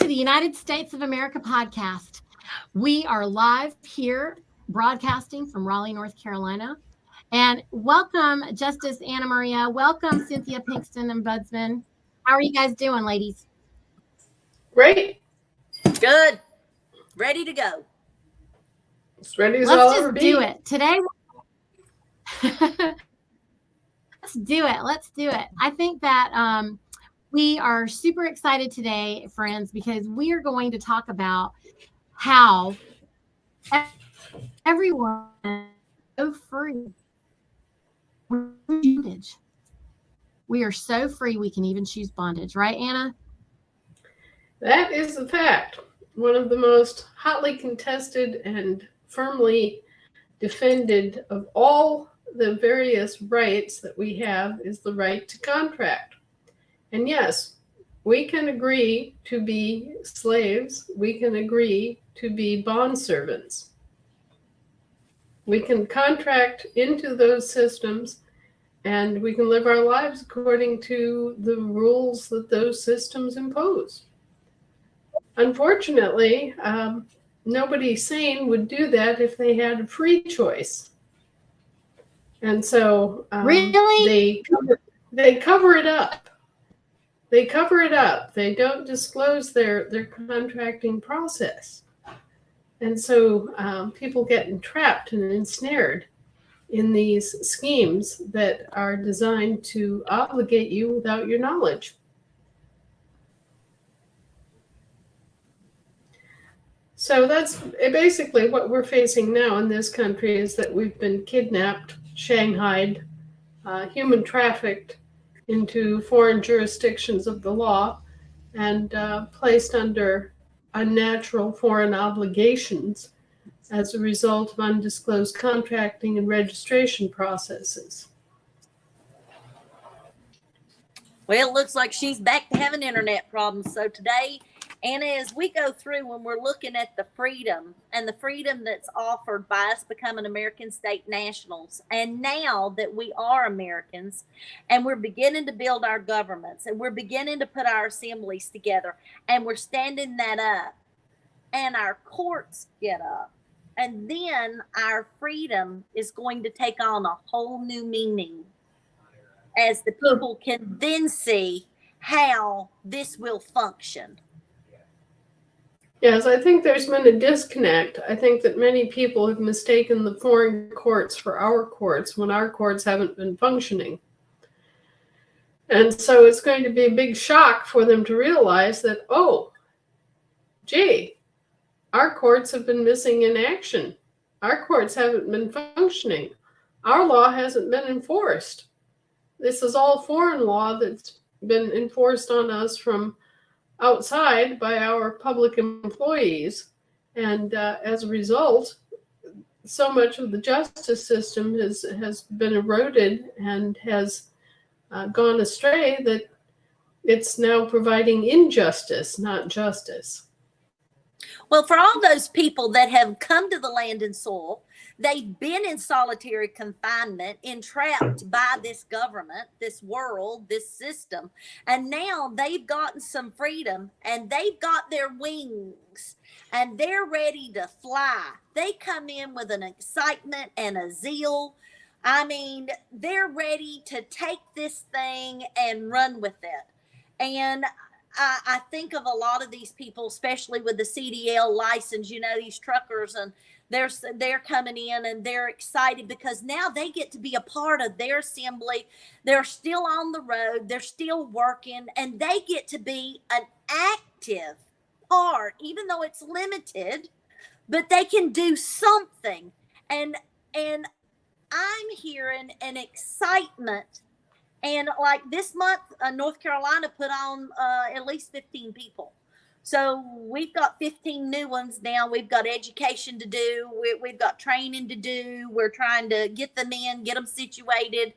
the United States of America podcast. We are live here broadcasting from Raleigh, North Carolina. And welcome, Justice Anna Maria. Welcome, Cynthia Pinkston and Budsman. How are you guys doing, ladies? Great. Good. Ready to go. As ready as I'll ever Let's just be. do it. Today, Let's do it. I think that we are super excited today, friends, because we are going to talk about how everyone is so free. We are so free we can even choose bondage, right, Anna? That is a fact. One of the most hotly contested and firmly defended of all the various rights that we have is the right to contract. And yes, we can agree to be slaves. We can agree to be bondservants. We can contract into those systems, and we can live our lives according to the rules that those systems impose. Unfortunately, nobody sane would do that if they had a free choice. And so Really? they cover it up. They cover it up. They don't disclose their contracting process. And so people get entrapped and ensnared in these schemes that are designed to obligate you without your knowledge. So that's basically what we're facing now in this country, is that we've been kidnapped, shanghaied, human trafficked into foreign jurisdictions of the law, and placed under unnatural foreign obligations as a result of undisclosed contracting and registration processes. Well, it looks like she's back to having internet problems. So today, Anna, as we go through, when we're looking at the freedom and the freedom that's offered by us becoming American state nationals, and now that we are Americans and we're beginning to build our governments and we're beginning to put our assemblies together and we're standing that up and our courts get up, and then our freedom is going to take on a whole new meaning as the people can then see how this will function. Yes, I think there's been a disconnect. I think that many people have mistaken the foreign courts for our courts when our courts haven't been functioning. And so it's going to be a big shock for them to realize that, oh, gee, our courts have been missing in action. Our courts haven't been functioning. Our law hasn't been enforced. This is all foreign law that's been enforced on us from outside by our public employees. And as a result, so much of the justice system has been eroded and has gone astray that it's now providing injustice, not justice. Well, for all those people that have come to the land and soil, they've been in solitary confinement, entrapped by this government, this world, this system, and now they've gotten some freedom and they've got their wings and they're ready to fly. They come in with an excitement and a zeal. I mean, they're ready to take this thing and run with it. And I think of a lot of these people, especially with the CDL license, you know, these truckers, and they're coming in and they're excited because now they get to be a part of their assembly. They're still on the road. They're still working, and they get to be an active part, even though it's limited, but they can do something. And I'm hearing an excitement. And like this month, North Carolina put on at least 15 people. So we've got 15 new ones now. We've got education to do. We've got training to do. We're trying to get them in, get them situated,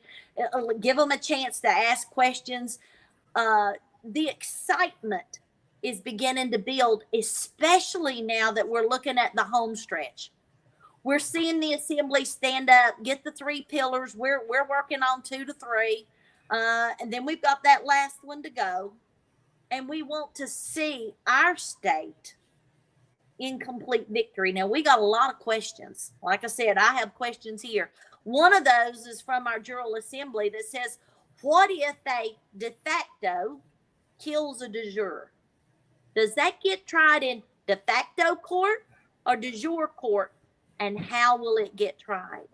give them a chance to ask questions. The excitement is beginning to build, especially now that we're looking at the home stretch. We're seeing the assembly stand up, get the 3 pillars. We're working on 2 to 3. And then we've got that last one to go. and we want to see our state in complete victory. Now, we got a lot of questions. Like I said, I have questions here. One of those is from our General Assembly that says, what if a de facto kills a de jure? Does that get tried in de facto court or de jure court? And how will it get tried?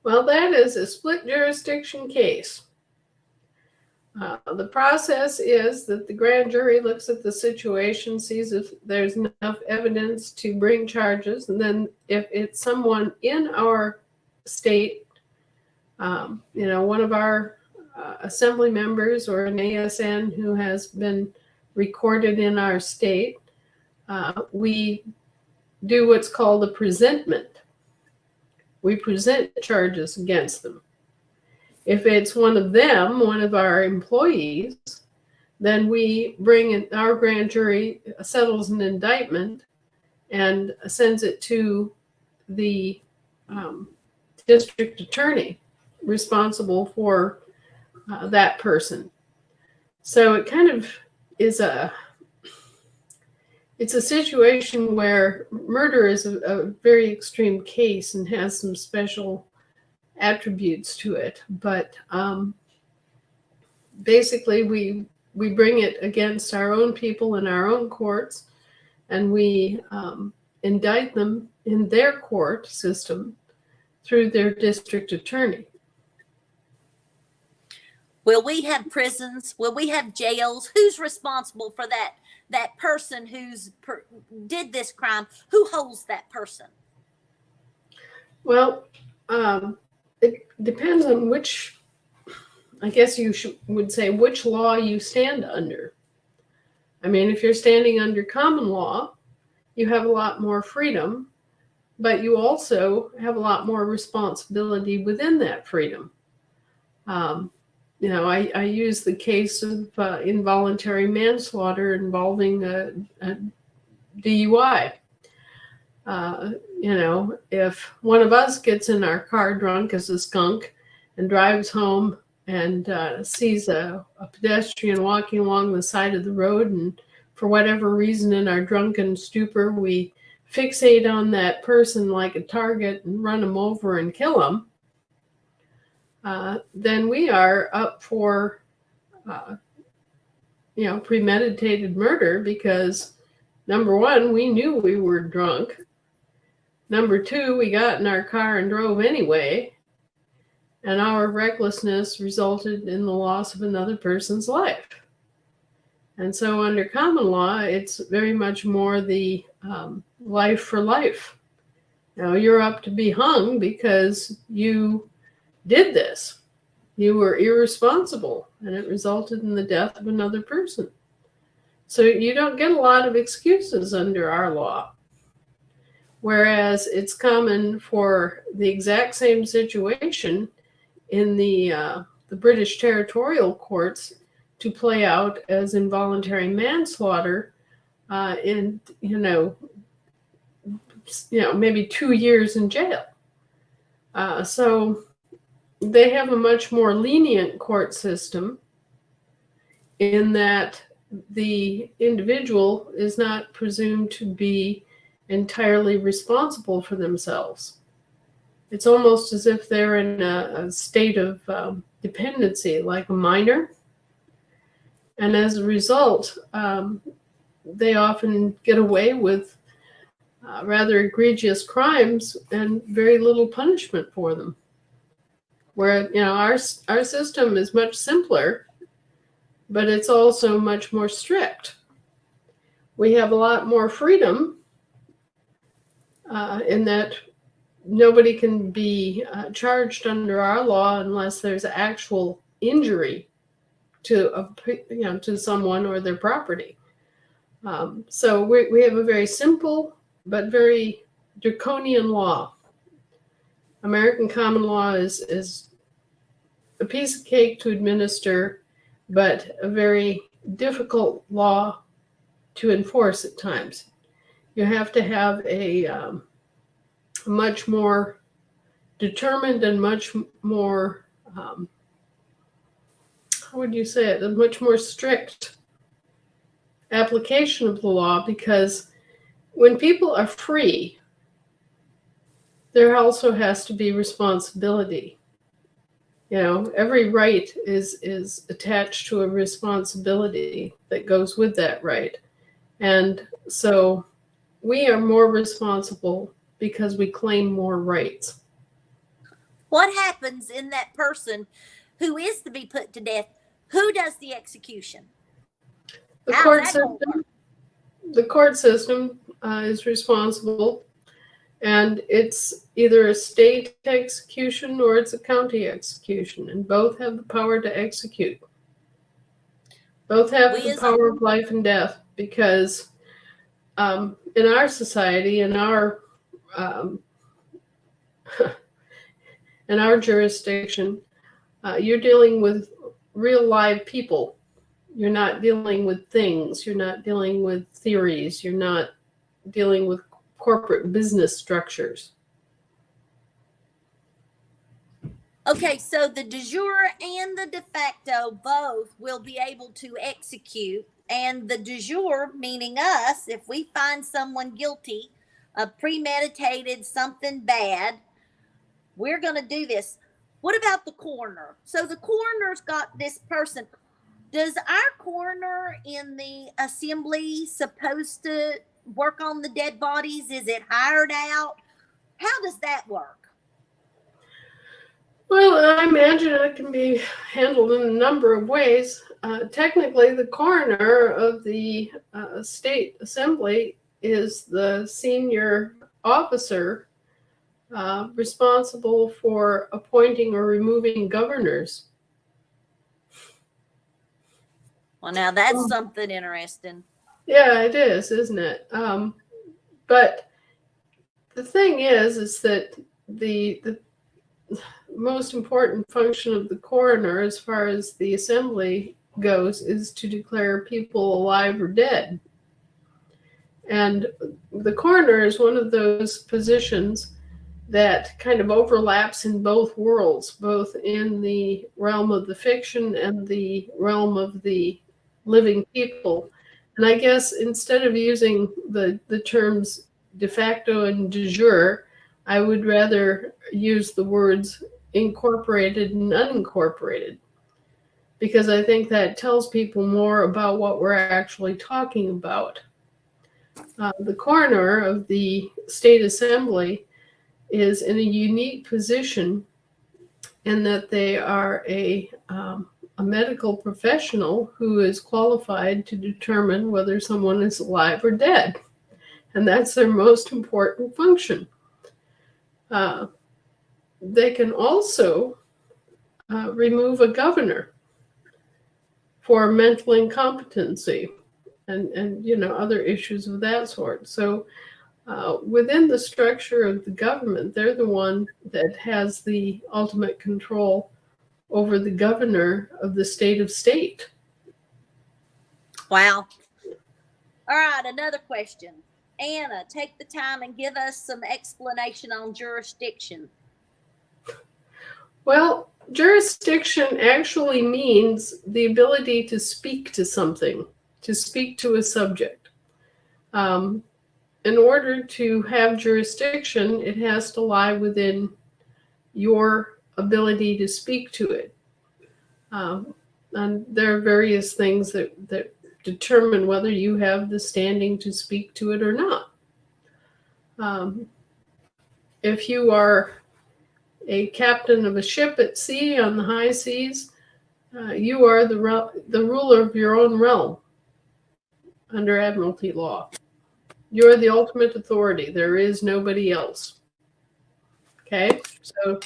Well, that is a split jurisdiction case. The process is that the grand jury looks at the situation, sees if there's enough evidence to bring charges, and then if it's someone in our state, one of our assembly members or an ASN who has been recorded in our state, we do what's called a presentment. We present charges against them. If it's one of them, one of our employees, then we bring in, our grand jury settles an indictment and sends it to the district attorney responsible for that person. So it kind of is it's a situation where murder is a very extreme case and has some special attributes to it, but basically we bring it against our own people in our own courts, and we indict them in their court system through their district attorney. Will we have prisons? Will we have jails? Who's responsible for that person who's did this crime? Who holds that person? Well, it depends on which, I guess you would say, which law you stand under. I mean, if you're standing under common law, you have a lot more freedom, but you also have a lot more responsibility within that freedom. I use the case of involuntary manslaughter involving a DUI. If one of us gets in our car drunk as a skunk and drives home and sees a pedestrian walking along the side of the road, and for whatever reason in our drunken stupor we fixate on that person like a target and run them over and kill them, then we are up for premeditated murder, because number one, we knew we were drunk. Number two, we got in our car and drove anyway, and our recklessness resulted in the loss of another person's life. And so under common law, it's very much more the life for life. Now, you're up to be hung because you did this. You were irresponsible, and it resulted in the death of another person. So you don't get a lot of excuses under our law. Whereas it's common for the exact same situation in the British territorial courts to play out as involuntary manslaughter in maybe 2 years in jail. So they have a much more lenient court system in that the individual is not presumed to be entirely responsible for themselves. It's almost as if they're in a state of dependency, like a minor. And as a result, they often get away with rather egregious crimes and very little punishment for them. Where, our system is much simpler, but it's also much more strict. We have a lot more freedom in that nobody can be charged under our law unless there's actual injury to to someone or their property. So we have a very simple but very draconian law. American common law is a piece of cake to administer, but a very difficult law to enforce at times. You have to have a much more determined and much more, how would you say it, a much more strict application of the law, because when people are free, there also has to be responsibility. Every right is attached to a responsibility that goes with that right. And so we are more responsible because we claim more rights. What happens in that person who is to be put to death? Who does the execution? The How's court that gonna system, work? the court system is responsible, and it's either a state execution or it's a county execution, and both have the power to execute. Both have We the as power of life and death, because in our society, in our in our jurisdiction, you're dealing with real live people. You're not dealing with things. You're not dealing with theories. You're not dealing with corporate business structures. Okay, so the de jure and the de facto both will be able to execute, and the de jure, meaning us, if we find someone guilty of premeditated something bad, we're going to do this. What about the coroner? So the coroner's got this person. Does our coroner in the assembly supposed to work on the dead bodies? Is it hired out? How does that work? Well, I imagine it can be handled in a number of ways. Technically, the coroner of the state assembly is the senior officer responsible for appointing or removing governors. Well, now that's something interesting. Yeah, it is, isn't it? But the thing is that the most important function of the coroner, as far as the assembly goes, is to declare people alive or dead. And the coroner is one of those positions that kind of overlaps in both worlds, both in the realm of the fiction and the realm of the living people. And I guess instead of using the terms de facto and de jure, I would rather use the words incorporated and unincorporated, because I think that tells people more about what we're actually talking about. The coroner of the state assembly is in a unique position in that they are a medical professional who is qualified to determine whether someone is alive or dead. And that's their most important function. They can also remove a governor for mental incompetency and other issues of that sort. So within the structure of the government, they're the one that has the ultimate control over the governor of the state. Wow. All right, another question. Anna, take the time and give us some explanation on jurisdiction. Well, jurisdiction actually means the ability to speak to something, to speak to a subject. In order to have jurisdiction, it has to lie within your ability to speak to it. And there are various things that determine whether you have the standing to speak to it or not. If you are a captain of a ship at sea on the high seas, you are the ruler of your own realm under admiralty law. You're the ultimate authority. There is nobody else. Okay, so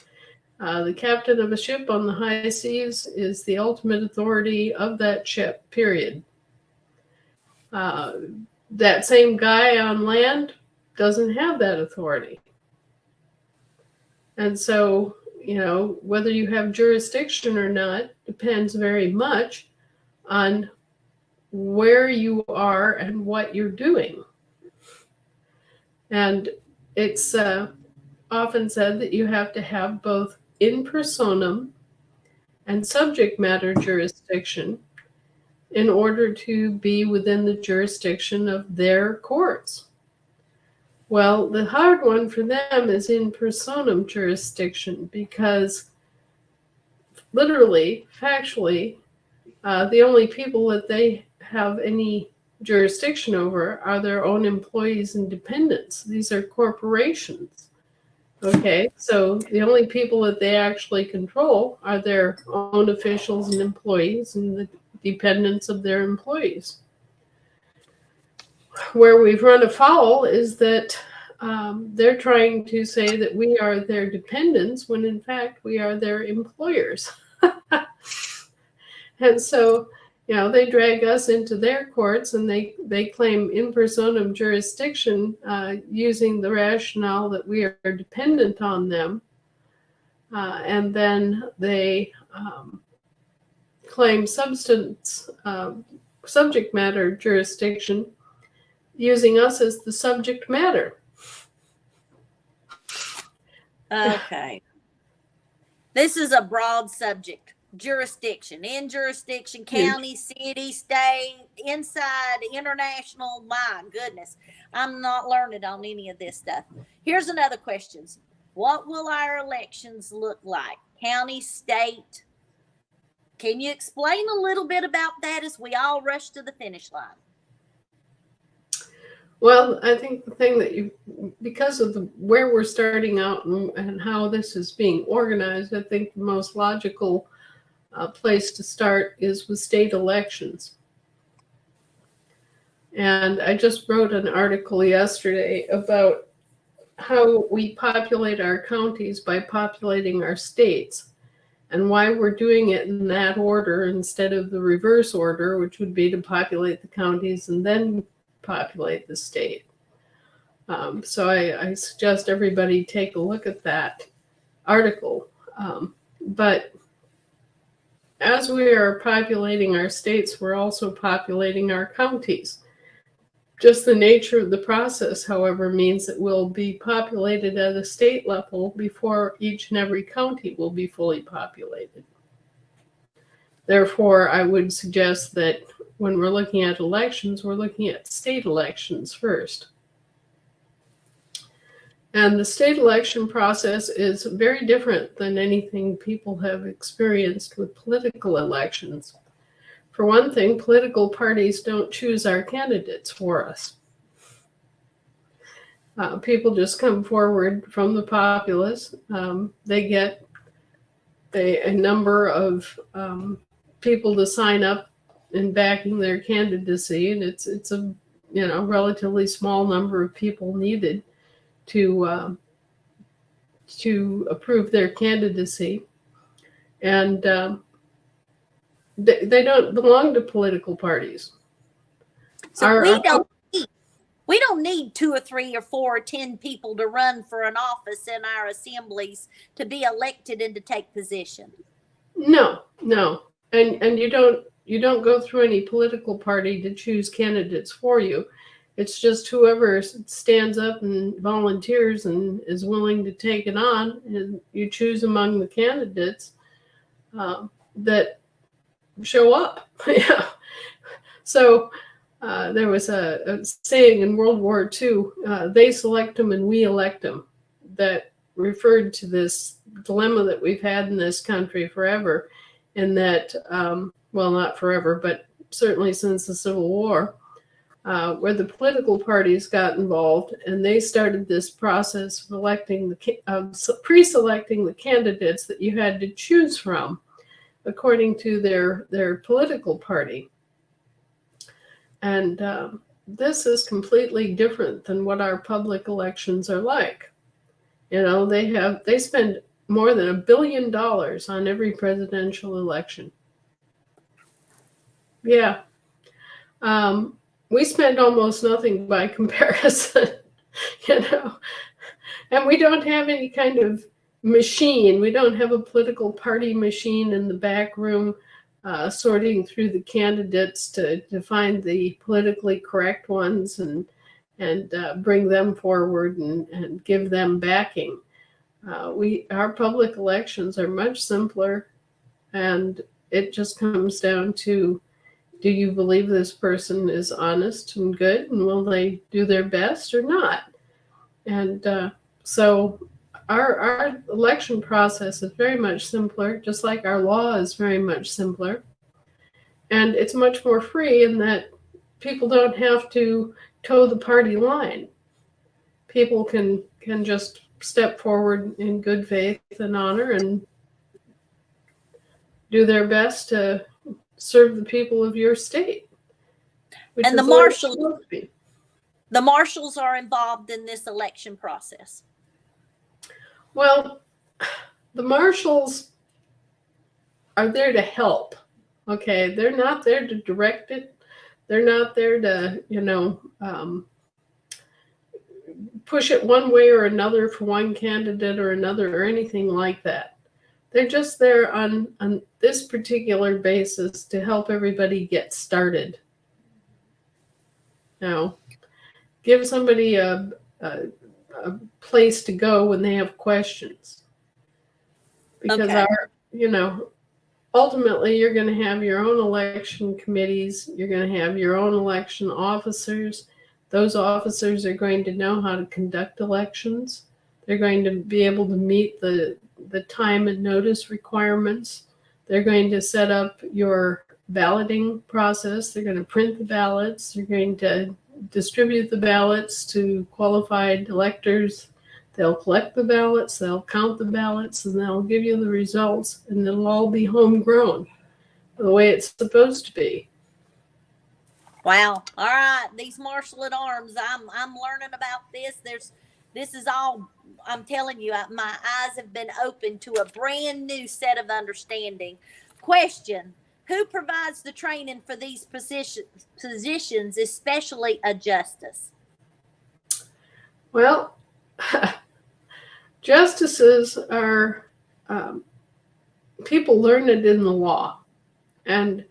the captain of a ship on the high seas is the ultimate authority of that ship, period. That same guy on land doesn't have that authority. And so, whether you have jurisdiction or not depends very much on where you are and what you're doing. And it's often said that you have to have both in personam and subject matter jurisdiction in order to be within the jurisdiction of their courts. Well, the hard one for them is in personam jurisdiction, because literally, factually, the only people that they have any jurisdiction over are their own employees and dependents. These are corporations. Okay, so the only people that they actually control are their own officials and employees and the dependents of their employees. Where we've run afoul is that they're trying to say that we are their dependents when in fact we are their employers. And so, they drag us into their courts, and they claim in personam jurisdiction using the rationale that we are dependent on them. And then they claim subject matter jurisdiction using us as the subject matter. Okay. This is a broad subject. Jurisdiction, in jurisdiction, county, city, state, inside, international. My goodness, I'm not learning on any of this stuff. Here's another question. What will our elections look like? County, state? Can you explain a little bit about that as we all rush to the finish line? Well, I think the thing that because of where we're starting out and how this is being organized, I think the most logical place to start is with state elections. And I just wrote an article yesterday about how we populate our counties by populating our states, and why we're doing it in that order instead of the reverse order, which would be to populate the counties and then populate the state. So I suggest everybody take a look at that article. But as we are populating our states, we're also populating our counties. Just the nature of the process, however, means that we'll be populated at a state level before each and every county will be fully populated. Therefore, I would suggest that when we're looking at elections, we're looking at state elections first. And the state election process is very different than anything people have experienced with political elections. For one thing, political parties don't choose our candidates for us. People just come forward from the populace. They get a number of people to sign up in backing their candidacy, and it's a relatively small number of people needed to approve their candidacy, and they don't belong to political parties. So we don't need 2 or 3 or 4 or 10 people to run for an office in our assemblies to be elected and to take position. No, and you don't go through any political party to choose candidates for you. It's just whoever stands up and volunteers and is willing to take it on, and you choose among the candidates that show up. Yeah. So there was a saying in World War II, they select them and we elect them, that referred to this dilemma that we've had in this country forever, and that, well, not forever, but certainly since the Civil War, where the political parties got involved, and they started this process of electing pre-selecting the candidates that you had to choose from according to their political party. And this is completely different than what our public elections are like. They spend more than $1 billion on every presidential election. Yeah. We spend almost nothing by comparison, and we don't have any kind of machine. We don't have a political party machine in the back room sorting through the candidates to find the politically correct ones and bring them forward and give them backing. Our public elections are much simpler, and it just comes down to Do you believe this person is honest and good, and will they do their best or not? And so our election process is very much simpler, just like our law is very much simpler. And it's much more free in that people don't have to toe the party line. People can just step forward in good faith and honor and do their best to serve the people of your state. And the marshals are involved in this election process. Well, the marshals are there to help. Okay, they're not there to direct it. They're not there to, push it one way or another for one candidate or another or anything like that. They're just there on this particular basis to help everybody get started. Now, give somebody a place to go when they have questions. Because ultimately you're going to have your own election committees. You're going to have your own election officers. Those officers are going to know how to conduct elections. They're going to be able to meet the time and notice requirements. They're going to set up your balloting process. They're going to print the ballots. They're going to distribute the ballots to qualified electors. They'll collect the ballots, they'll count the ballots, and they'll give you the results, and it'll all be homegrown the way it's supposed to be. Wow. All right. These marshal at arms, I'm learning about this. This is all, I'm telling you, my eyes have been opened to a brand new set of understanding. Question: who provides the training for these positions, especially a justice? Well, justices are people learn it in the law. And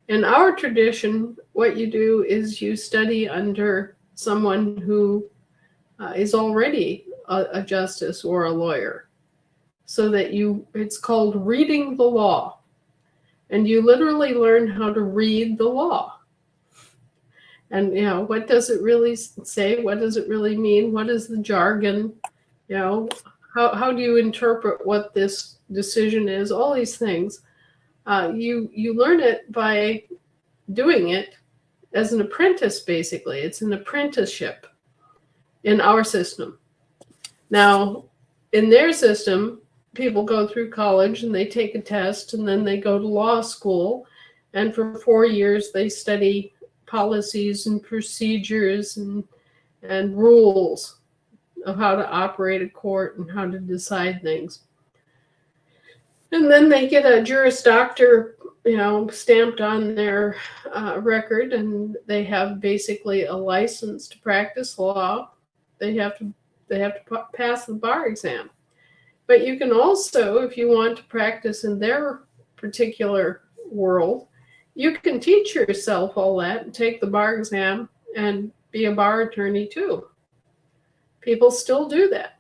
in our tradition, what you do is you study under someone who is already a justice or a lawyer, so that it's called reading the law. And you literally learn how to read the law. And, what does it really say? What does it really mean? What is the jargon? How do you interpret what this decision is? All these things. You learn it by doing it as an apprentice, basically. It's an apprenticeship in our system. Now, in their system, people go through college and they take a test, and then they go to law school. And for 4 years, they study policies and procedures and rules of how to operate a court and how to decide things. And then they get a Juris Doctor, stamped on their record, and they have basically a license to practice law. They have to pass the bar exam. But you can also, if you want to practice in their particular world, you can teach yourself all that and take the bar exam and be a bar attorney too. People still do that.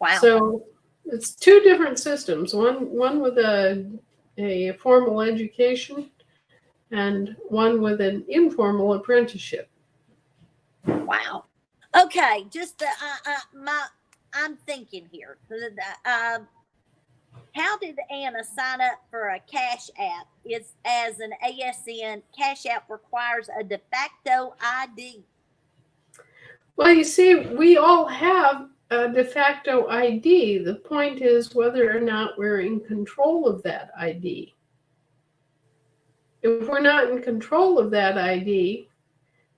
Wow. So it's two different systems, one with a formal education and one with an informal apprenticeship. Wow. Okay, just I'm thinking here. How did Anna sign up for a Cash App? It's as an ASN. Cash App requires a de facto ID. Well, you see, we all have a de facto ID. The point is whether or not we're in control of that ID. If we're not in control of that ID,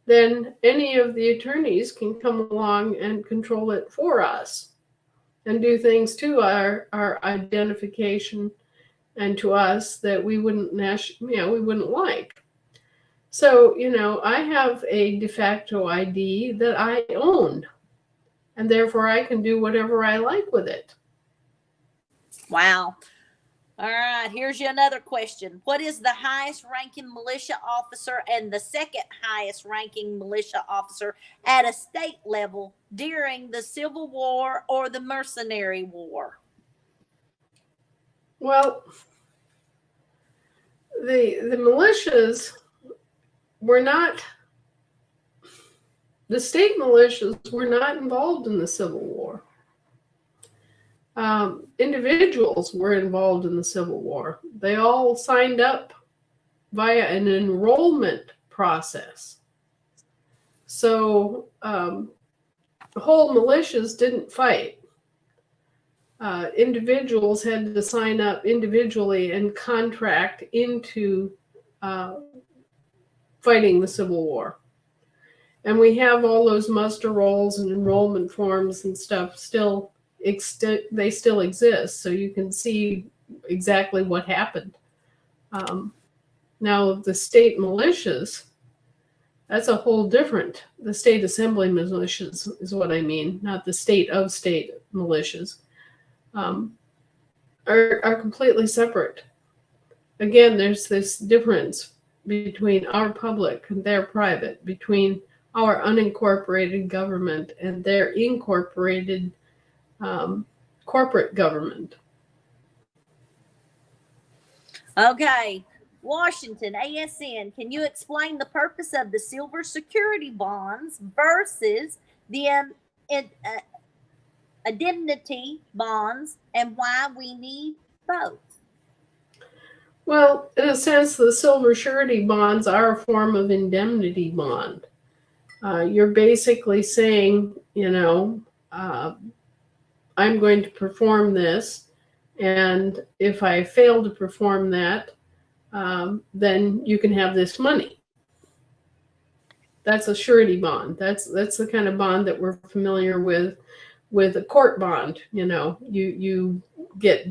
then any of the attorneys can come along and control it for us and do things to our identification and to us that we wouldn't like. So, I have a de facto ID that I own, and therefore I can do whatever I like with it. Wow. All right, here's another question. What is the highest ranking militia officer and the second highest ranking militia officer at a state level during the Civil War or the Mercenary War? Well, the militias were not, the state militias were not involved in the Civil War. Individuals were involved in the Civil War. They all signed up via an enrollment process. So the whole militias didn't fight. Individuals had to sign up individually and contract into fighting the Civil War. And we have all those muster rolls and enrollment forms and stuff still, they still exist. So you can see exactly what happened. Now the state militias, that's a whole different, the state assembly militias is what I mean, not the state militias, are completely separate. Again, there's this difference between our public and their private, between our unincorporated government and their incorporated corporate government. Okay. Washington, ASN, can you explain the purpose of the silver security bonds versus the indemnity bonds and why we need both? Well, in a sense, the silver surety bonds are a form of indemnity bond. You're basically saying, I'm going to perform this, and if I fail to perform that, then you can have this money. That's a surety bond. That's the kind of bond that we're familiar with a court bond. You get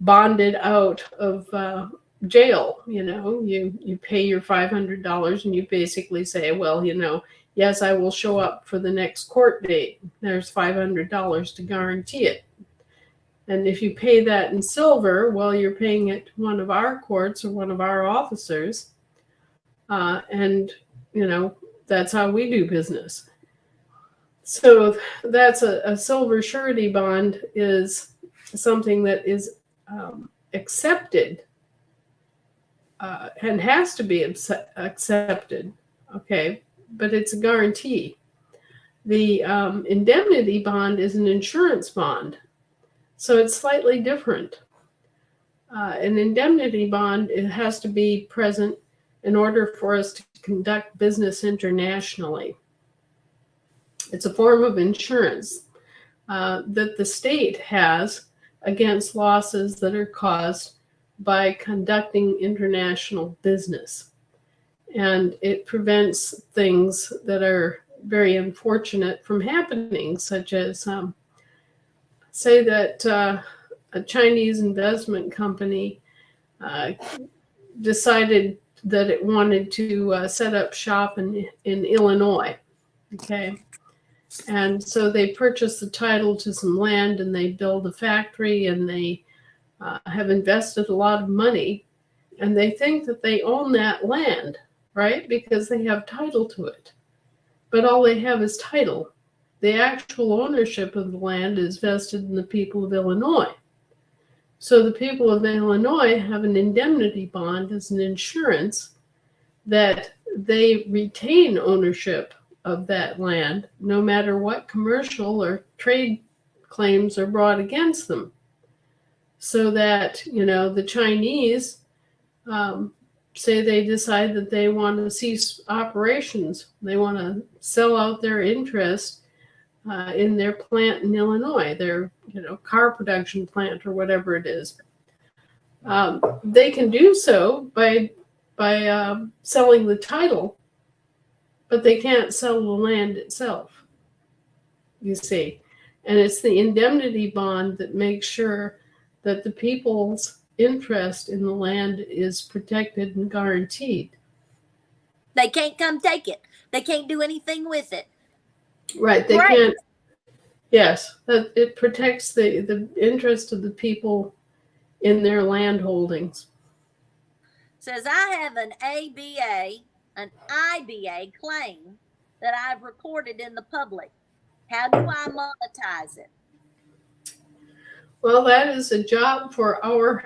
bonded out of jail. You pay your $500 and you basically say, well, yes, I will show up for the next court date. There's $500 to guarantee it. And if you pay that in silver, well, you're paying it to one of our courts or one of our officers. And that's how we do business. So that's a silver surety bond is something that is accepted and has to be accepted. Okay, but it's a guarantee. The indemnity bond is an insurance bond. So it's slightly different. An indemnity bond, it has to be present in order for us to conduct business internationally. It's a form of insurance that the state has against losses that are caused by conducting international business. And it prevents things that are very unfortunate from happening, such as say that a Chinese investment company decided that it wanted to set up shop in Illinois, okay? And so they purchased the title to some land and they build a factory and they have invested a lot of money and they think that they own that land, right? Because they have title to it. But all they have is title. The actual ownership of the land is vested in the people of Illinois. So the people of Illinois have an indemnity bond as an insurance that they retain ownership of that land, no matter what commercial or trade claims are brought against them. So that, the Chinese say they decide that they want to cease operations. They want to sell out their interest in their plant in Illinois, their car production plant or whatever it is. They can do so by selling the title, but they can't sell the land itself, you see. And it's the indemnity bond that makes sure that the people's interest in the land is protected and guaranteed. They can't come take it. They can't do anything with it. Right, they can't. Yes, it protects the interest of the people in their land holdings. Says I have an ABA, an IBA claim that I've recorded in the public. How do I monetize it? Well, that is a job for our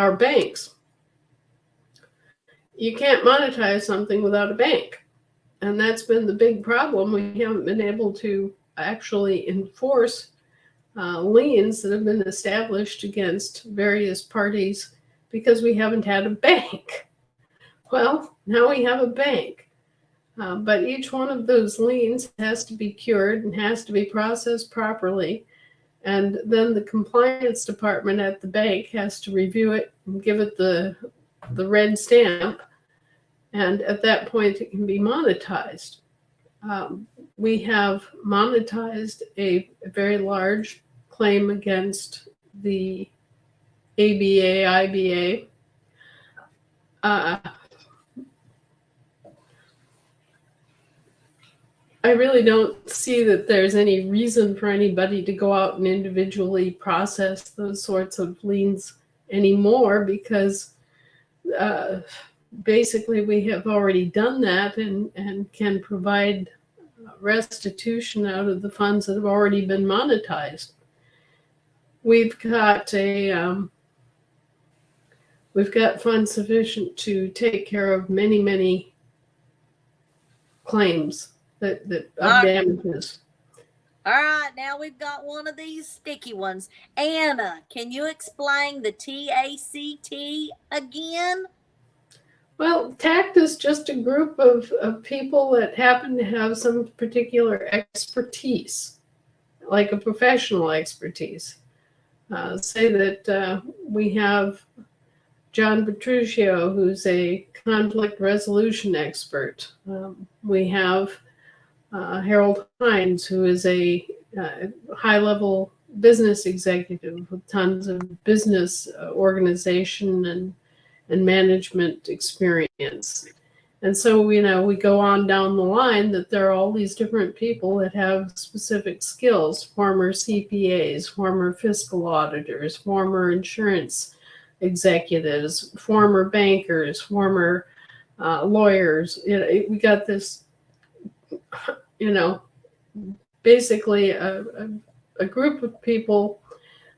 our banks. You can't monetize something without a bank. And that's been the big problem. We haven't been able to actually enforce liens that have been established against various parties because we haven't had a bank. Well, now we have a bank. But each one of those liens has to be cured and has to be processed properly. And then the compliance department at the bank has to review it and give it the red stamp. And at that point, it can be monetized. We have monetized a very large claim against the ABA, IBA. I really don't see that there's any reason for anybody to go out and individually process those sorts of liens anymore because basically we have already done that and can provide restitution out of the funds that have already been monetized. We've got funds sufficient to take care of many claims that of damages. All right, now we've got one of these sticky ones. Anna, can you explain the TACT again? Well, TACT is just a group of people that happen to have some particular expertise, like a professional expertise. Say that we have John Petruccio, who's a conflict resolution expert. We have Harold Hines, who is a high-level business executive with tons of business organization and management experience. And so, we go on down the line that there are all these different people that have specific skills, former CPAs, former fiscal auditors, former insurance executives, former bankers, former lawyers. We got this, basically a group of people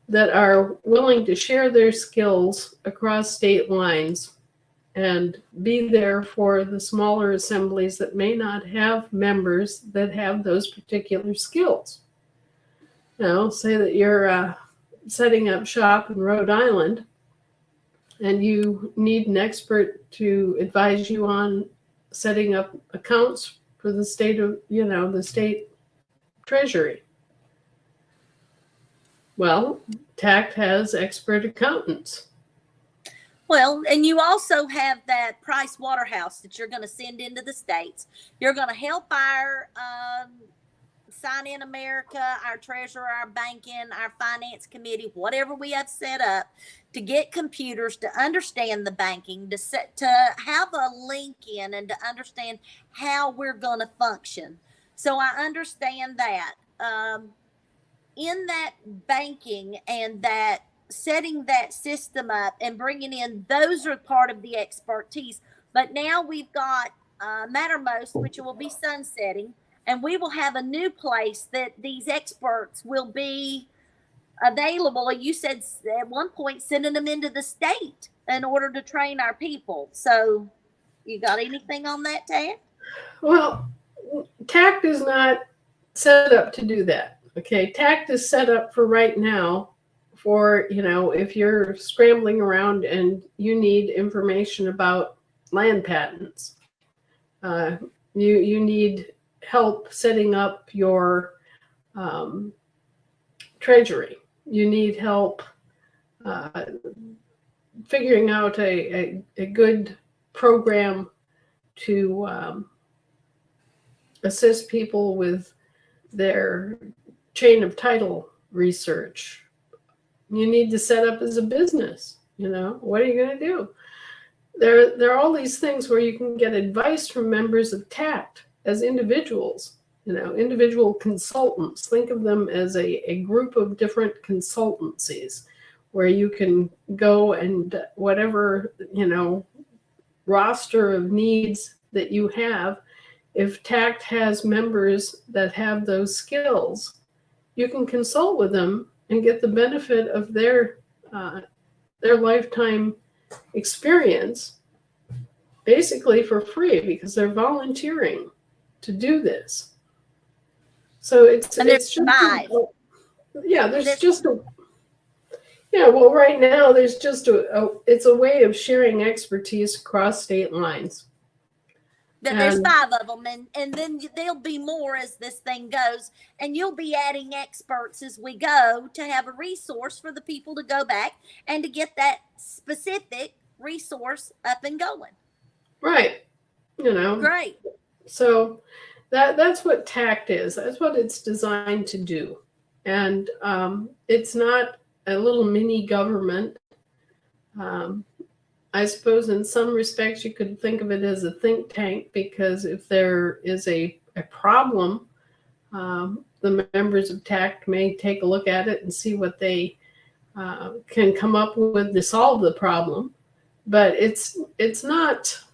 that are willing to share their skills across state lines and be there for the smaller assemblies that may not have members that have those particular skills. Say that you're setting up shop in Rhode Island and you need an expert to advise you on setting up accounts for the state of, the state treasury. Well, TACT has expert accountants. Well, and you also have that Price Waterhouse that you're going to send into the states. You're going to help our Sign In America, our treasurer, our banking, our finance committee, whatever we have set up to get computers to understand the banking, to have a link in and to understand how we're going to function. So I understand that. In that banking and that setting that system up and bringing in, those are part of the expertise. But now we've got Mattermost, which will be sunsetting, and we will have a new place that these experts will be available. You said at one point sending them into the state in order to train our people. So you got anything on that, TACT? Well, TACT is not set up to do that. Okay, TACT is set up for right now for, if you're scrambling around and you need information about land patents, you need help setting up your treasury. You need help figuring out a good program to assist people with their chain of title research. You need to set up as a business. What are you going to do? There are all these things where you can get advice from members of TACT as individuals, individual consultants. Think of them as a group of different consultancies where you can go and whatever, roster of needs that you have, if TACT has members that have those skills, you can consult with them and get the benefit of their their lifetime experience basically for free because they're volunteering to do this. So it's just well, right now there's just it's a way of sharing expertise across state lines. There's 5 of them, and then there'll be more as this thing goes, and you'll be adding experts as we go to have a resource for the people to go back and to get that specific resource up and going. Right. Great. So that's what TACT is. That's what it's designed to do. And it's not a little mini government. I suppose in some respects you could think of it as a think tank, because if there is a problem, the members of TACT may take a look at it and see what they can come up with to solve the problem. But it's not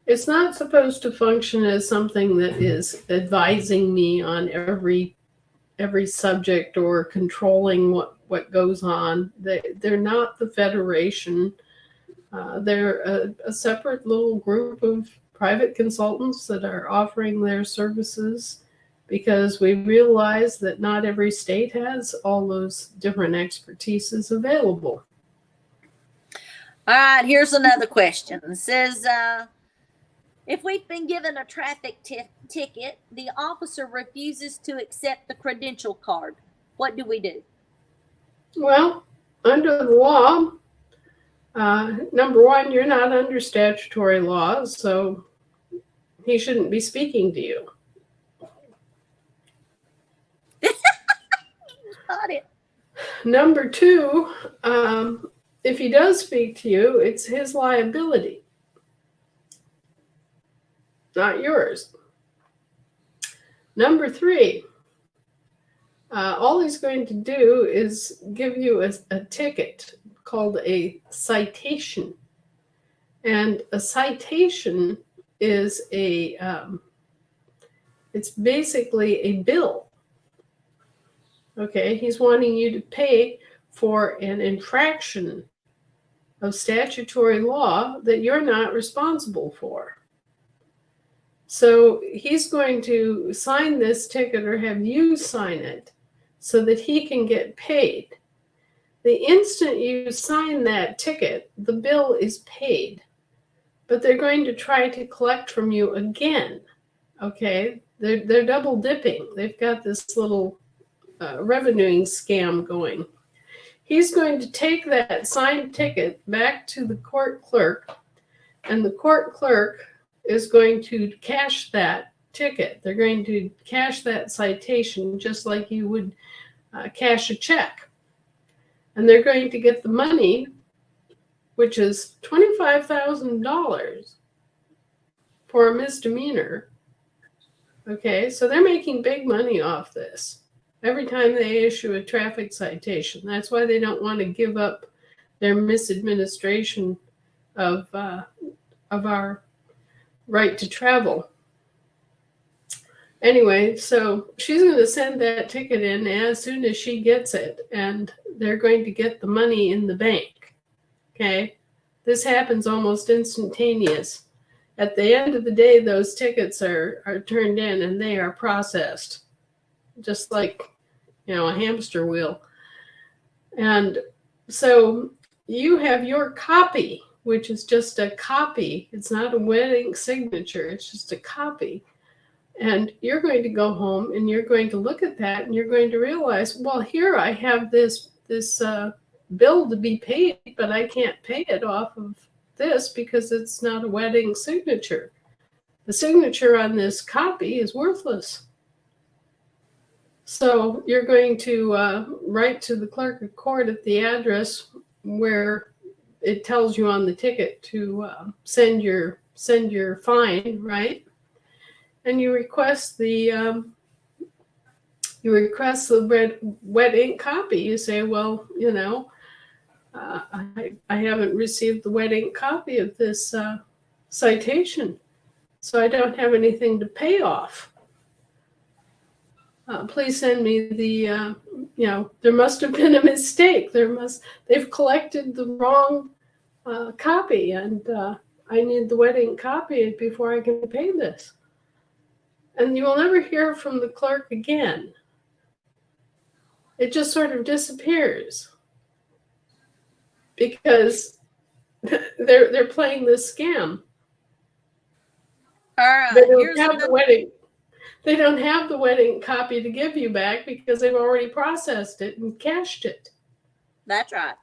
supposed to function as something that is advising me on every subject or controlling what goes on. They're not the Federation. They're a separate little group of private consultants that are offering their services, because we realize that not every state has all those different expertises available. All right, here's another question. It says, if we've been given a traffic ticket, the officer refuses to accept the credential card, what do we do? Well, under the law, number one, you're not under statutory laws, so he shouldn't be speaking to you. Got it. Number two, if he does speak to you, it's his liability, not yours. Number three, all he's going to do is give you a ticket called a citation. And a citation is it's basically a bill. Okay, he's wanting you to pay for an infraction of statutory law that you're not responsible for. So he's going to sign this ticket or have you sign it so that he can get paid. The instant you sign that ticket, the bill is paid, but they're going to try to collect from you again. Okay, they're double dipping. They've got this little revenuing scam going. He's going to take that signed ticket back to the court clerk, and the court clerk is going to cash that ticket. They're going to cash that citation just like you would cash a check. And they're going to get the money, which is $25,000 for a misdemeanor. Okay, so they're making big money off this every time they issue a traffic citation. That's why they don't want to give up their misadministration of our right to travel. Anyway, so she's going to send that ticket in as soon as she gets it, and they're going to get the money in the bank. Okay, this happens almost instantaneous. At the end of the day, those tickets are turned in and they are processed, just like, a hamster wheel. And so you have your copy, which is just a copy. It's not a wedding signature. It's just a copy. And you're going to go home and you're going to look at that and you're going to realize, well, here I have this bill to be paid, but I can't pay it off of this because it's not a wedding signature. The signature on this copy is worthless. So you're going to write to the clerk of court at the address where it tells you on the ticket to send your fine, right? And you request the wet ink copy. You say, well, I haven't received the wet ink copy of this citation, so I don't have anything to pay off. please send me the, there must have been a mistake. They've collected the wrong copy, and I need the wet ink copy before I can pay this. And you will never hear from the clerk again. It just sort of disappears because they're playing this scam. All right. They don't have the wet ink. They don't have the wet ink copy to give you back because they've already processed it and cashed it. That's right.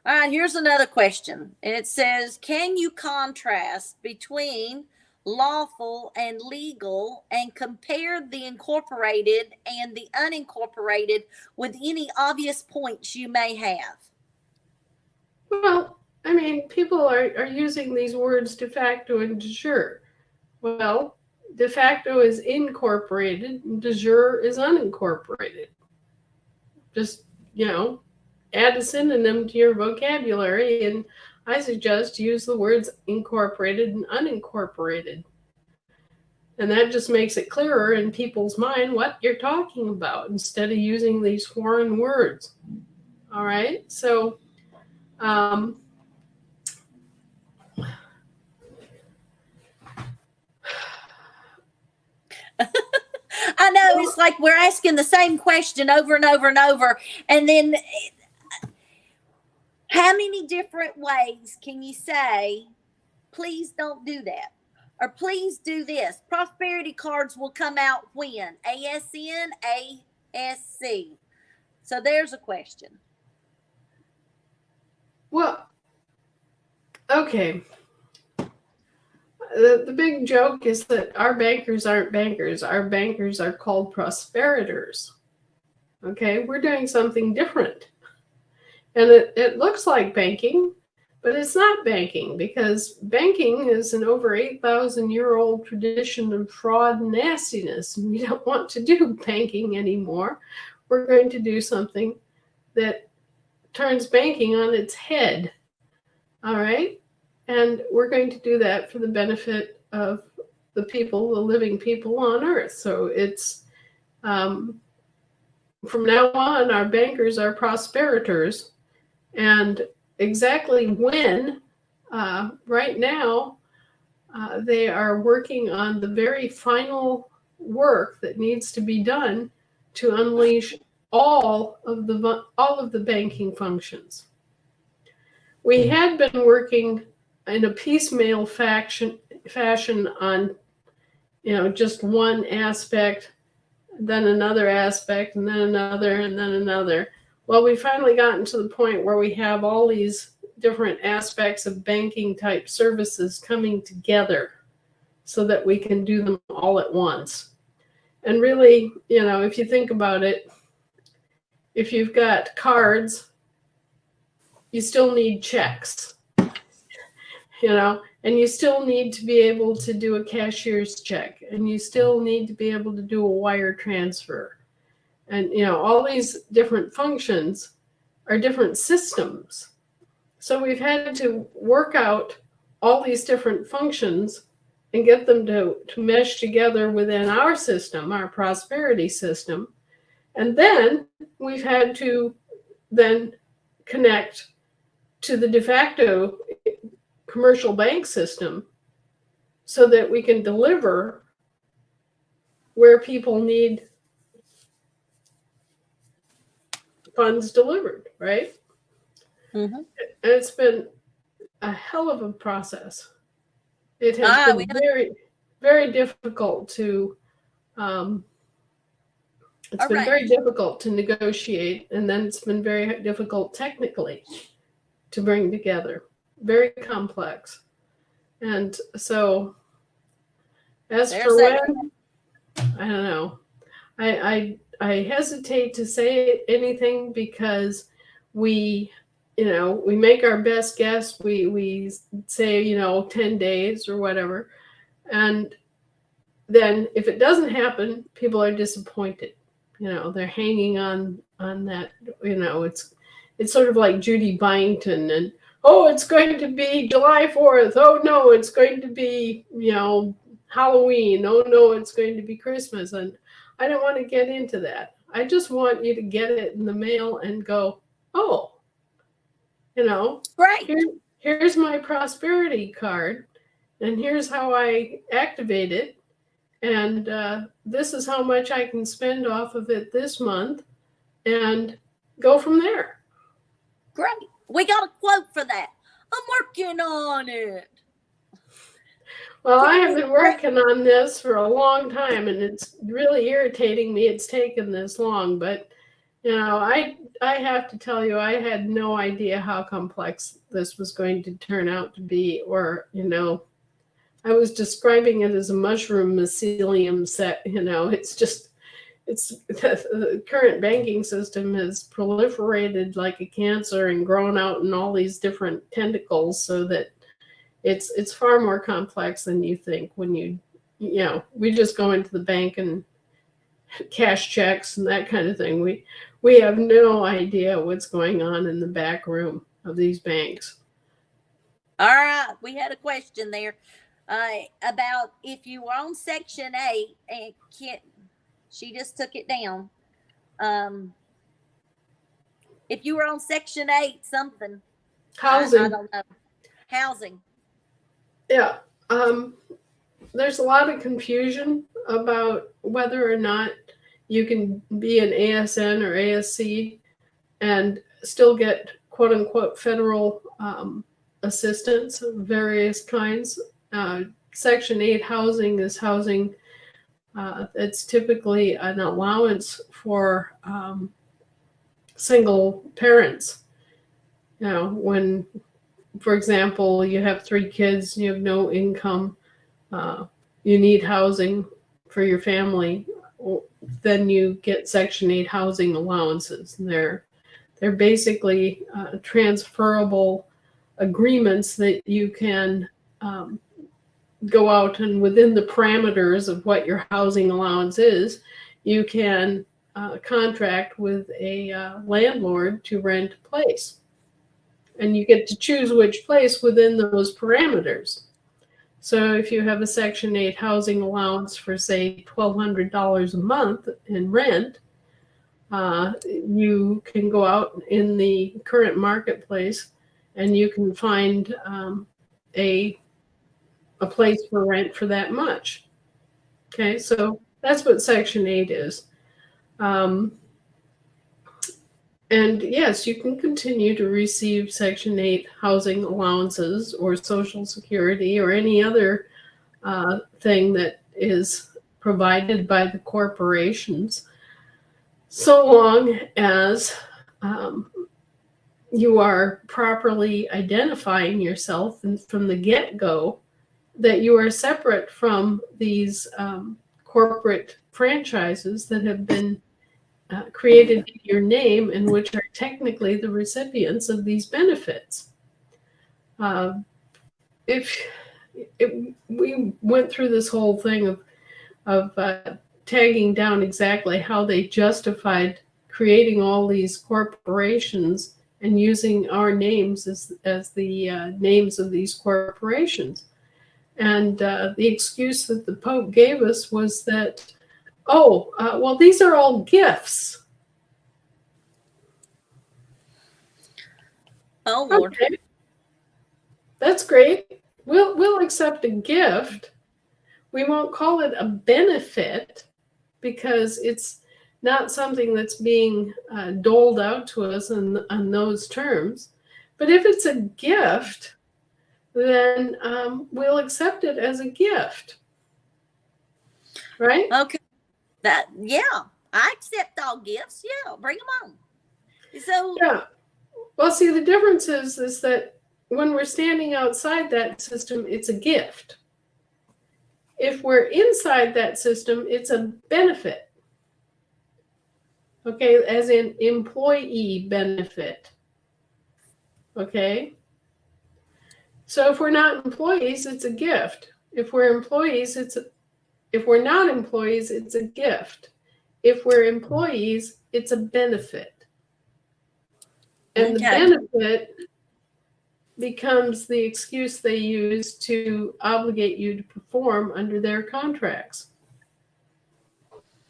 All right, here's another question. It says, can you contrast between lawful and legal and compare the incorporated and the unincorporated with any obvious points you may have? Well, I mean, people are using these words de facto and de jure. Well, de facto is incorporated, and de jure is unincorporated. Just, add a synonym to your vocabulary, and I suggest use the words incorporated and unincorporated. And that just makes it clearer in people's mind what you're talking about instead of using these foreign words. All right, so I know, it's like we're asking the same question over and over and over. And then how many different ways can you say, please don't do that? Or please do this. Prosperity cards will come out when? ASN, ASC. So there's a question. Well, okay. The big joke is that our bankers aren't bankers. Our bankers are called prosperators. Okay, we're doing something different. And it looks like banking, but it's not banking, because banking is an over 8,000-year-old tradition of fraud and nastiness. And we don't want to do banking anymore. We're going to do something that turns banking on its head. All right? And we're going to do that for the benefit of the people, the living people on Earth. So it's, from now on, our bankers are prosperators. And exactly when, right now, they are working on the very final work that needs to be done to unleash all of the banking functions. We had been working in a piecemeal fashion on, just one aspect, then another aspect, and then another, and then another. Well, we finally gotten to the point where we have all these different aspects of banking type services coming together so that we can do them all at once. And really, if you think about it, if you've got cards, you still need checks, and you still need to be able to do a cashier's check, and you still need to be able to do a wire transfer. And, all these different functions are different systems. So we've had to work out all these different functions and get them to mesh together within our system, our prosperity system. And then we've had to then connect to the de facto commercial bank system so that we can deliver where people need funds delivered, right? Mm-hmm. And it's been a hell of a process. It has been very, very difficult to very difficult to negotiate, and then it's been very difficult technically to bring together. Very complex. And so as for when, I don't know. I hesitate to say anything because we make our best guess. We say, 10 days or whatever. And then if it doesn't happen, people are disappointed. They're hanging on that, it's sort of like Judy Byington and, oh, it's going to be July 4th. Oh, no, it's going to be, Halloween. Oh no, it's going to be Christmas. And I don't want to get into that. I just want you to get it in the mail and go, oh, Great. here's my prosperity card, and here's how I activate it. And this is how much I can spend off of it this month, and go from there. Great. We got a quote for that. I'm working on it. Well, I have been working on this for a long time, and it's really irritating me it's taken this long. But, I have to tell you, I had no idea how complex this was going to turn out to be. Or, I was describing it as a mushroom mycelium set. The current banking system has proliferated like a cancer and grown out in all these different tentacles, so that it's far more complex than you think. When we just go into the bank and cash checks and that kind of thing. We have no idea what's going on in the back room of these banks. All right, we had a question there about if you were on Section 8, and she just took it down. If you were on Section 8, something. Housing. I don't know. Housing. Yeah. There's a lot of confusion about whether or not you can be an ASN or ASC and still get quote unquote federal assistance of various kinds. Section 8 housing is housing it's typically an allowance for single parents. When, for example, you have 3 kids, you have no income, you need housing for your family, then you get Section 8 housing allowances. And they're basically transferable agreements that you can go out, and within the parameters of what your housing allowance is, you can contract with a landlord to rent a place. And you get to choose which place within those parameters. So if you have a Section 8 housing allowance for, say, $1,200 a month in rent, you can go out in the current marketplace and you can find a place for rent for that much. Okay, so that's what Section 8 is. And yes, you can continue to receive Section 8 housing allowances or Social Security or any other thing that is provided by the corporations, so long as you are properly identifying yourself and from the get-go that you are separate from these corporate franchises that have been created in your name and which are technically the recipients of these benefits. We went through this whole thing of tagging down exactly how they justified creating all these corporations and using our names as the names of these corporations. And the excuse that the Pope gave us was that, well, these are all gifts. Oh, Lord. Okay. That's great. We'll accept a gift. We won't call it a benefit because it's not something that's being doled out to us on those terms. But if it's a gift, then we'll accept it as a gift. Right? Okay. I accept all gifts. Yeah, bring them on. So yeah. Well, see, the difference is that when we're standing outside that system, it's a gift. If we're inside that system, it's a benefit. Okay, as in employee benefit. Okay? So if we're not employees, it's a gift. If we're employees, if we're not employees, it's a gift. If we're employees, it's a benefit. And the benefit becomes the excuse they use to obligate you to perform under their contracts.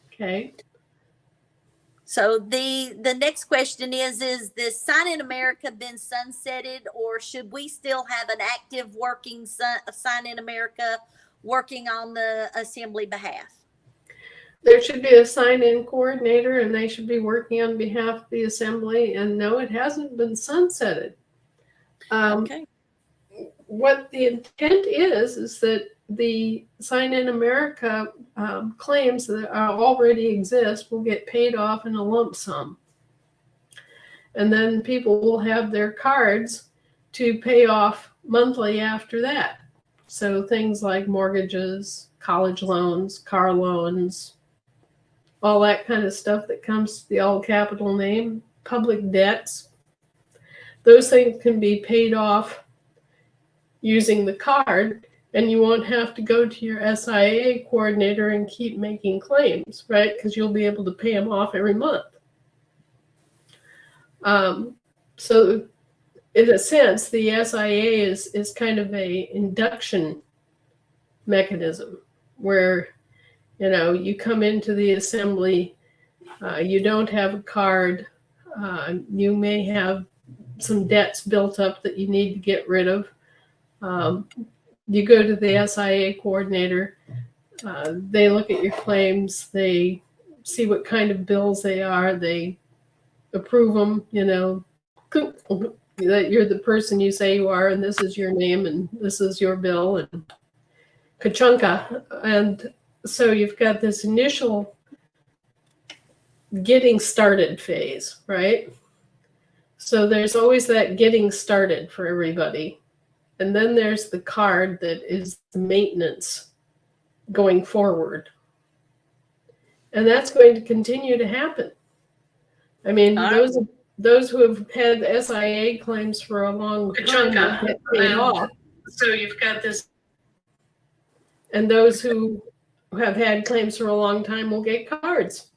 Okay. So the next question is this Sign in America been sunsetted, or should we still have an active working Sign in America working on the assembly behalf? There should be a sign-in coordinator, and they should be working on behalf of the assembly. And no, it hasn't been sunsetted. Okay. What the intent is that the Sign in America claims that already exist will get paid off in a lump sum. And then people will have their cards to pay off monthly after that. So things like mortgages, college loans, car loans, all that kind of stuff that comes to the all capital name, public debts, those things can be paid off using the card, and you won't have to go to your SIA coordinator and keep making claims, right? Because you'll be able to pay them off every month. So in a sense, the SIA is kind of a induction mechanism where, you know, you come into the assembly, you don't have a card, you may have some debts built up that you need to get rid of. You go to the SIA coordinator, they look at your claims, they see what kind of bills they are, they approve them, you know, that you're the person you say you are, and this is your name, and this is your bill, and ka-chunka. And so you've got this initial getting started phase, right? So there's always that getting started for everybody. And then there's the card that is the maintenance going forward. And that's going to continue to happen. I mean, those who have had SIA claims for a long time will get paid off. So you've got this. And those who have had claims for a long time will get cards.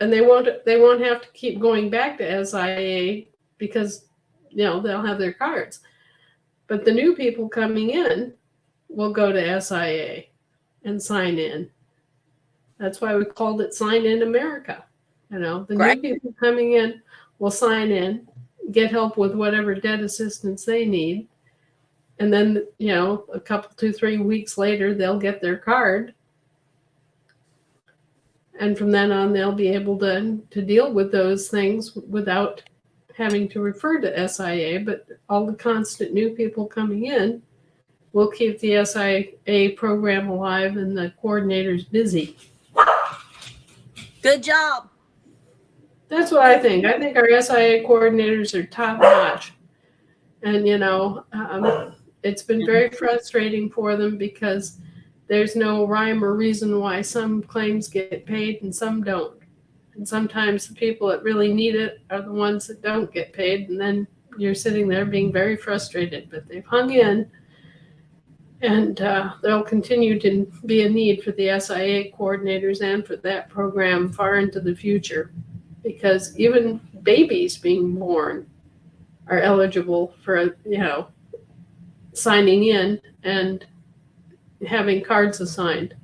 And they won't have to keep going back to SIA because, you know, they'll have their cards. But the new people coming in will go to SIA and sign in. That's why we called it Sign in America. You know, the new people coming in will sign in, get help with whatever debt assistance they need. And then, you know, a couple, 2-3 weeks later, they'll get their card. And from then on, they'll be able to deal with those things without having to refer to SIA. But all the constant new people coming in will keep the SIA program alive and the coordinators busy. Good job. That's what I think. I think our SIA coordinators are top notch. And, you know, it's been very frustrating for them because there's no rhyme or reason why some claims get paid and some don't. And sometimes the people that really need it are the ones that don't get paid. And then you're sitting there being very frustrated. But they've hung in, and there'll continue to be a need for the SIA coordinators and for that program far into the future. Because even babies being born are eligible for, you know, signing in and having cards assigned.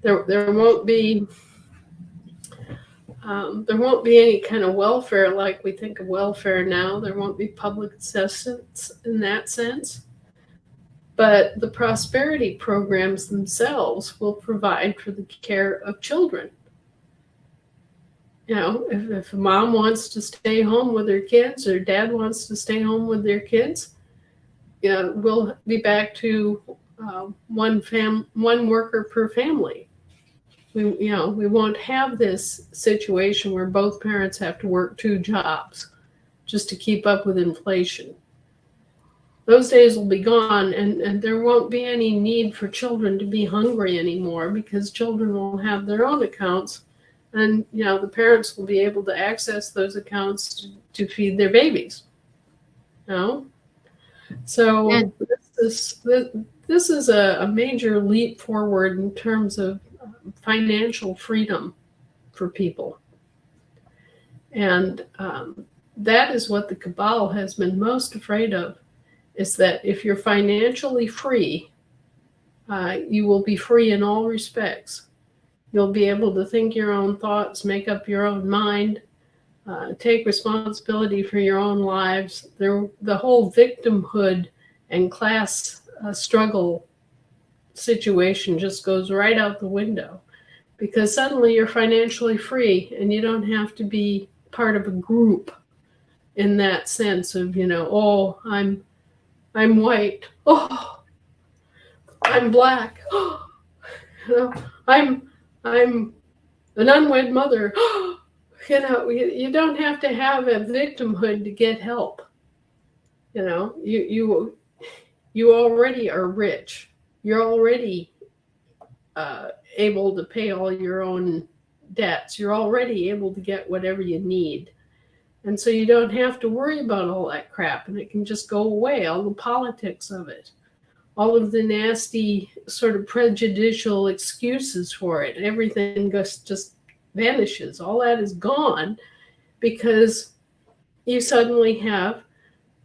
There won't be any kind of welfare like we think of welfare now. There won't be public assistance in that sense. But the prosperity programs themselves will provide for the care of children. You know, if a mom wants to stay home with her kids or dad wants to stay home with their kids, you know, we'll be back to one worker per family. We won't have this situation where both parents have to work 2 jobs just to keep up with inflation. Those days will be gone, and there won't be any need for children to be hungry anymore because children will have their own accounts. And, you know, the parents will be able to access those accounts to feed their babies. You know? So this is a major leap forward in terms of financial freedom for people. And that is what the cabal has been most afraid of, is that if you're financially free, you will be free in all respects. You'll be able to think your own thoughts, make up your own mind, take responsibility for your own lives. The whole victimhood and class struggle situation just goes right out the window, because suddenly you're financially free and you don't have to be part of a group in that sense of, oh, I'm white, oh, I'm black, oh, I'm an unwed mother. You don't have to have a victimhood to get help. You already are rich. You're already able to pay all your own debts. You're already able to get whatever you need. And so you don't have to worry about all that crap, and it can just go away, all the politics of it, all of the nasty sort of prejudicial excuses for it. Everything just vanishes. All that is gone because you suddenly have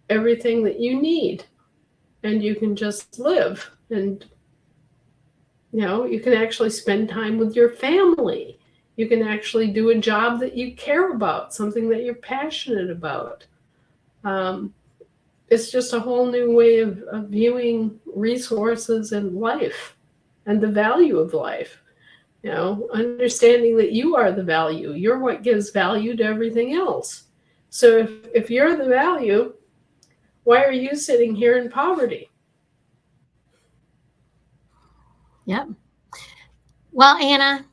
everything that you need, and you can just live, and you can actually spend time with your family. You can actually do a job that you care about, something that you're passionate about. It's just a whole new way of viewing resources and life and the value of life. Understanding that you are the value. You're what gives value to everything else. So if you're the value, why are you sitting here in poverty? Yep. Well, Anna,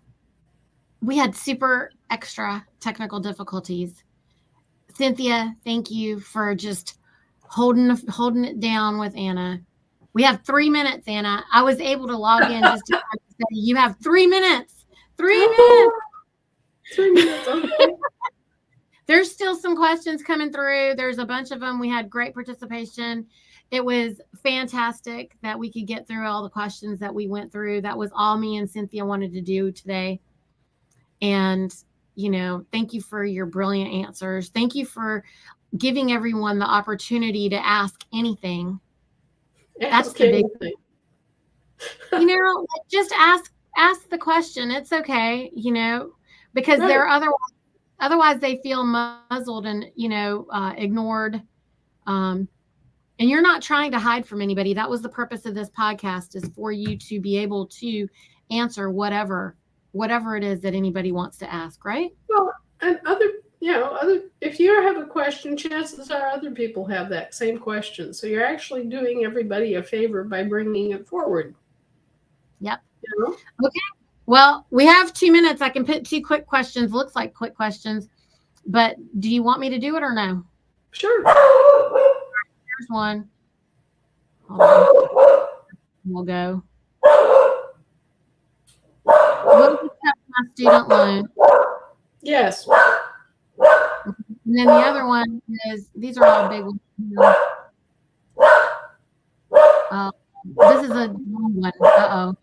we had super extra technical difficulties. Cynthia, thank you for just holding it down with Anna. We have 3 minutes, Anna. I was able to log in just to say you have 3 minutes. 3 minutes. 3 minutes. Okay. There's still some questions coming through. There's a bunch of them. We had great participation. It was fantastic that we could get through all the questions that we went through. That was all me and Cynthia wanted to do today. And, thank you for your brilliant answers. Thank you for giving everyone the opportunity to ask anything. That's the big thing. Just ask the question. It's okay, because right. they're otherwise they feel muzzled and, ignored. And you're not trying to hide from anybody. That was the purpose of this podcast, is for you to be able to answer whatever it is that anybody wants to ask, right? Well, and if you have a question, chances are other people have that same question. So you're actually doing everybody a favor by bringing it forward. Yep. Okay. Well, we have 2 minutes. I can put 2 quick questions. Looks like quick questions, but do you want me to do it or no? Sure. Here's one. Hold on. We'll go. Will you accept my student loan? Yes. And then the other one is, these are all big ones. This is a long one. Uh-oh.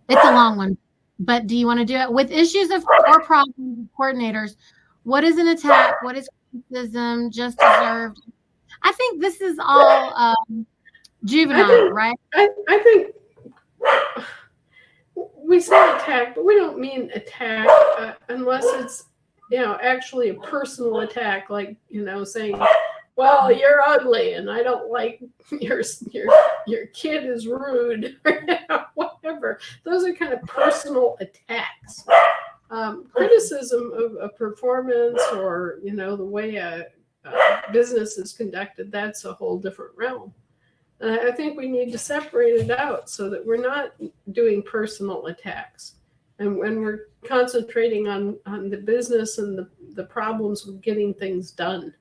It's a long one. But do you want to do it? With issues or problems with coordinators, what is an attack? What is criticism just deserved? I think this is all juvenile, right? I think we say attack, but we don't mean attack unless it's, actually a personal attack, like, saying, well, you're ugly and I don't like your kid is rude, whatever. Those are kind of personal attacks. Criticism of a performance or, the way a business is conducted, that's a whole different realm. And I think we need to separate it out so that we're not doing personal attacks. And when we're concentrating on the business and the problems with getting things done,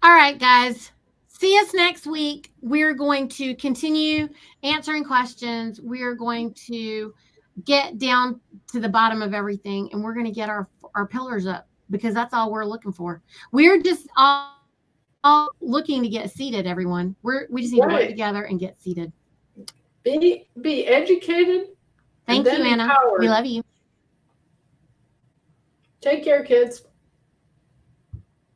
All right, guys. See us next week. We're going to continue answering questions. We are going to get down to the bottom of everything, and we're going to get our pillars up, because that's all we're looking for. We're just all looking to get seated, everyone. We just need to work together and get seated. Be educated. Thank you, Anna. Empowered. We love you. Take care, kids.